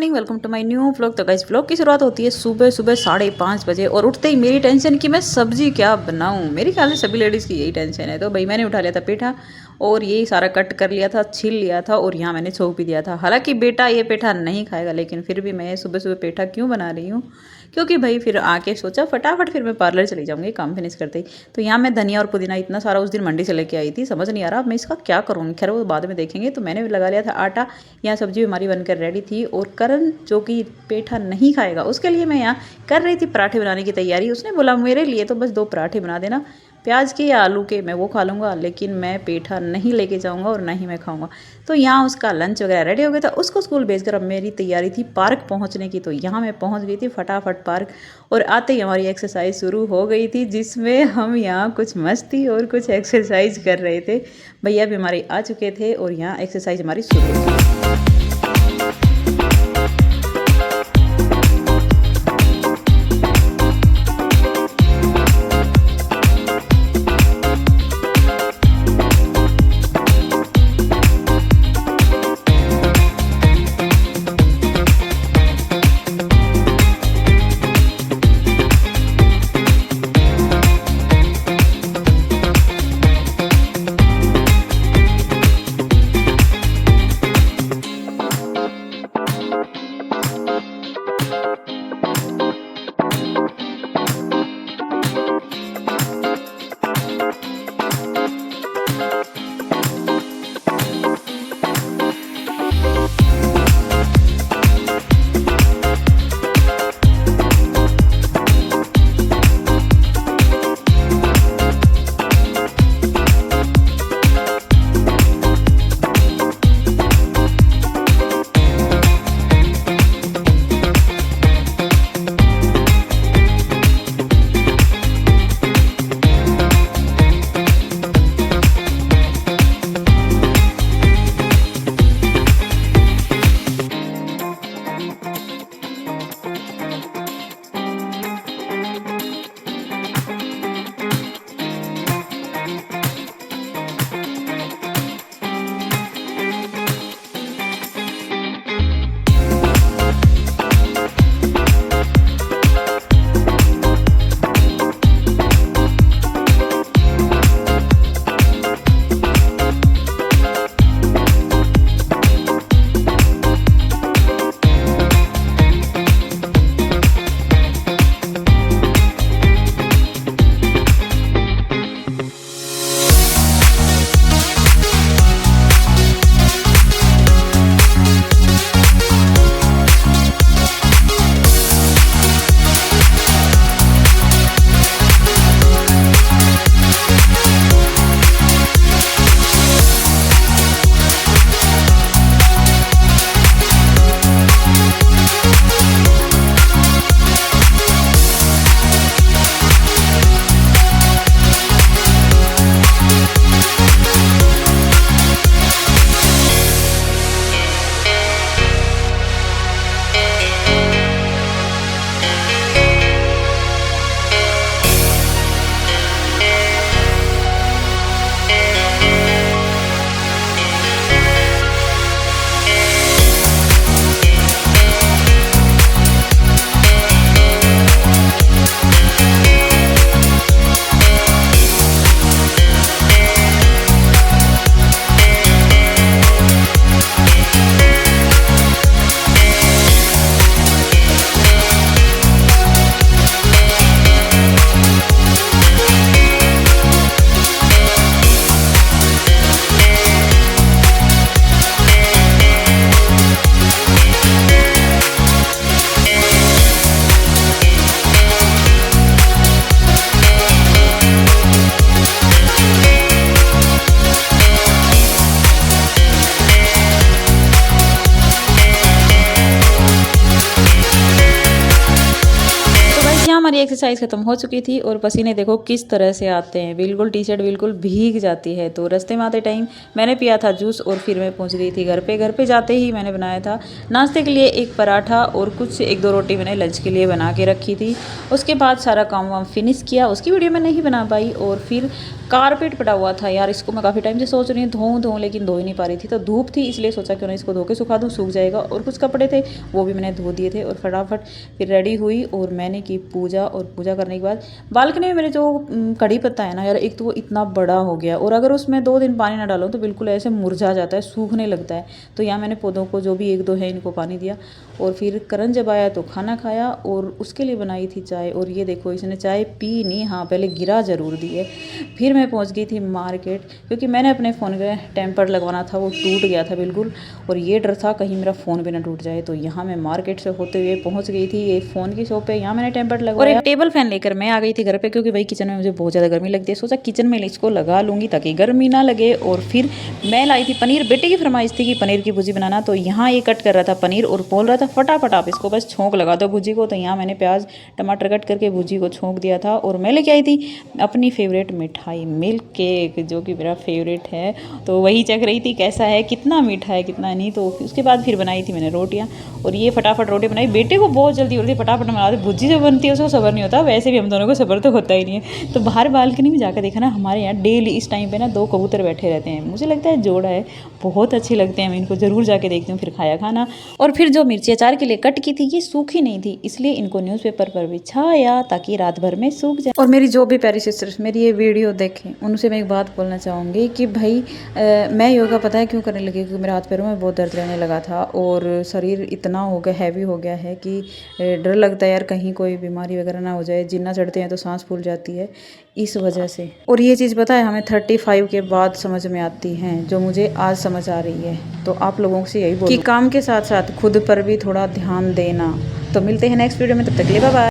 Morning, welcome to my new vlog. तो guys vlog की शुरुआत होती है सुबह सुबह 5:30 बजे और उठते ही मेरी टेंशन कि मैं सब्जी क्या बनाऊं। मेरे ख्याल से सभी लेडीज़ की यही टेंशन है। तो भाई मैंने उठा लिया था पेठा और यही सारा कट कर लिया था, छील लिया था और यहाँ मैंने छोंक भी दिया था। हालांकि बेटा ये पेठा नहीं खाएगा, लेकिन फिर भी मैं सुबह सुबह पेठा क्यों बना रही हूँ, क्योंकि भाई फिर आके सोचा फटाफट फिर मैं पार्लर चली जाऊँगी काम फिनिश करते ही। तो यहाँ मैं धनिया और पुदीना इतना सारा उस दिन मंडी से लेके आई थी, समझ नहीं आ रहा अब मैं इसका क्या करूँ। खैर वो बाद में देखेंगे। तो मैंने भी लगा लिया था आटा। यहाँ सब्जी हमारी बनकर रेडी थी और करण जो कि पेठा नहीं खाएगा उसके लिए मैं यहाँ कर रही थी पराठे बनाने की तैयारी। उसने बोला मेरे लिए तो बस 2 पराठे बना देना, प्याज के या आलू के, मैं वो खा लूँगा, लेकिन मैं पेठा नहीं लेके जाऊँगा और ना ही मैं खाऊँगा। तो यहाँ उसका लंच वगैरह रेडी हो गया था। उसको स्कूल भेजकर अब मेरी तैयारी थी पार्क पहुँचने की। तो यहाँ मैं पहुँच गई थी फटाफट पार्क और आते ही हमारी एक्सरसाइज शुरू हो गई थी, जिसमें हम यहाँ कुछ मस्ती और कुछ एक्सरसाइज कर रहे थे। भैया भी हमारे आ चुके थे और यहाँ एक्सरसाइज हमारी शुरू हो गई। एक्सरसाइज खत्म हो चुकी थी और पसीने देखो किस तरह से आते हैं, बिल्कुल टी शर्ट बिल्कुल भीग जाती है। तो रास्ते में आते टाइम मैंने पिया था जूस और फिर मैं पहुंच गई थी घर पे। घर पे जाते ही मैंने बनाया था नाश्ते के लिए एक पराठा और कुछ 1-2 रोटी मैंने लंच के लिए बना के रखी थी। उसके बाद सारा काम वाम फिनिश किया, उसकी वीडियो मैं नहीं बना पाई। और फिर कारपेट पड़ा हुआ था यार, इसको मैं काफ़ी टाइम से सोच रही हूँ धोऊं लेकिन धो ही नहीं पा रही थी। तो धूप थी इसलिए सोचा क्यों ना इसको धो के सुखा दूँ, सूख जाएगा। और कुछ कपड़े थे वो भी मैंने धो दिए थे और फटाफट फिर रेडी हुई और मैंने की पूजा। और पूजा करने के बाद बालकनी में मेरे जो कड़ी पत्ता है ना यार, एक तो वो इतना बड़ा हो गया और अगर उसमें 2 दिन पानी ना डालो तो बिल्कुल ऐसे मुरझा जाता है, सूखने लगता है। तो यहाँ मैंने पौधों को जो भी 1-2 है इनको पानी दिया और फिर करण जब आया तो खाना खाया और उसके लिए बनाई थी चाय। और ये देखो इसने चाय पी नहीं, हाँ पहले गिरा ज़रूर दी है। फिर मैं पहुंच गई थी मार्केट क्योंकि मैंने अपने फ़ोन का टेम्पर लगवाना था, वो टूट गया था बिल्कुल और ये डर था कहीं मेरा फ़ोन भी ना टूट जाए। तो यहाँ मैं मार्केट से होते हुए पहुंच गई थी ये फ़ोन की शॉप पे। यहाँ मैंने टेम्पर लगवाया और एक टेबल फैन लेकर मैं आ गई थी घर पे क्योंकि भाई किचन में मुझे बहुत ज़्यादा गर्मी लगती है। सोचा किचन में इसको लगा लूँगी ताकि गर्मी ना लगे। और फिर मैं लाई थी पनीर, बेटे की फरमाइश थी कि पनीर की भुजी बनाना। तो यहाँ ये कट कर रहा था पनीर और बोल रहा था फटाफट आप इसको बस छोंक लगा दो भुजी को। तो यहाँ मैंने प्याज टमाटर कट करके भुजी को छोंक दिया था। और मैं लेके आई थी अपनी फेवरेट मिठाई मिल्क केक, जो कि मेरा फेवरेट है। तो वही चख रही थी कैसा है, कितना मीठा है कितना नहीं। तो उसके बाद फिर बनाई थी मैंने रोटियाँ और ये फटाफट रोटी बनाई। बेटे को बहुत जल्दी हो रही थी, फटाफट बना दे। भुजी जो बनती है उसको सब्र नहीं होता, वैसे भी हम दोनों को सब्र तो होता ही नहीं है। तो बाहर बालकनी में जाकर देखा ना, हमारे यहाँ डेली इस टाइम पे ना 2 कबूतर बैठे रहते हैं, मुझे लगता है जोड़ा है, बहुत अच्छे लगते हैं। मैं इनको ज़रूर जाके देखती हूँ। फिर खाया खाना और फिर जो मिर्ची अचार के लिए कट की थी ये सूखी नहीं थी, इसलिए इनको न्यूज़पेपर पर बिछाया ताकि रात भर में सूख जाए। और मेरी जो भी प्यारी सिस्टर्स मेरी ये वीडियो देखें उनसे मैं एक बात बोलना चाहूँगी कि भाई मैं योगा पता है क्यों करने लगी, क्योंकि मेरे हाथ पैरों में बहुत दर्द रहने लगा था और शरीर इतना हो गया हैवी हो गया है कि डर लगता है यार कहीं कोई बीमारी वगैरह ना हो जाए। जिन्ना चढ़ते हैं तो सांस फूल जाती है इस वजह से। और ये चीज़ पता है हमें 35 के बाद समझ में आती हैं, जो मुझे आज समझ आ रही है। तो आप लोगों से यही बोलूँ कि काम के साथ साथ खुद पर भी थोड़ा ध्यान देना। तो मिलते हैं नेक्स्ट वीडियो में, तब तक के लिए बाय बाय।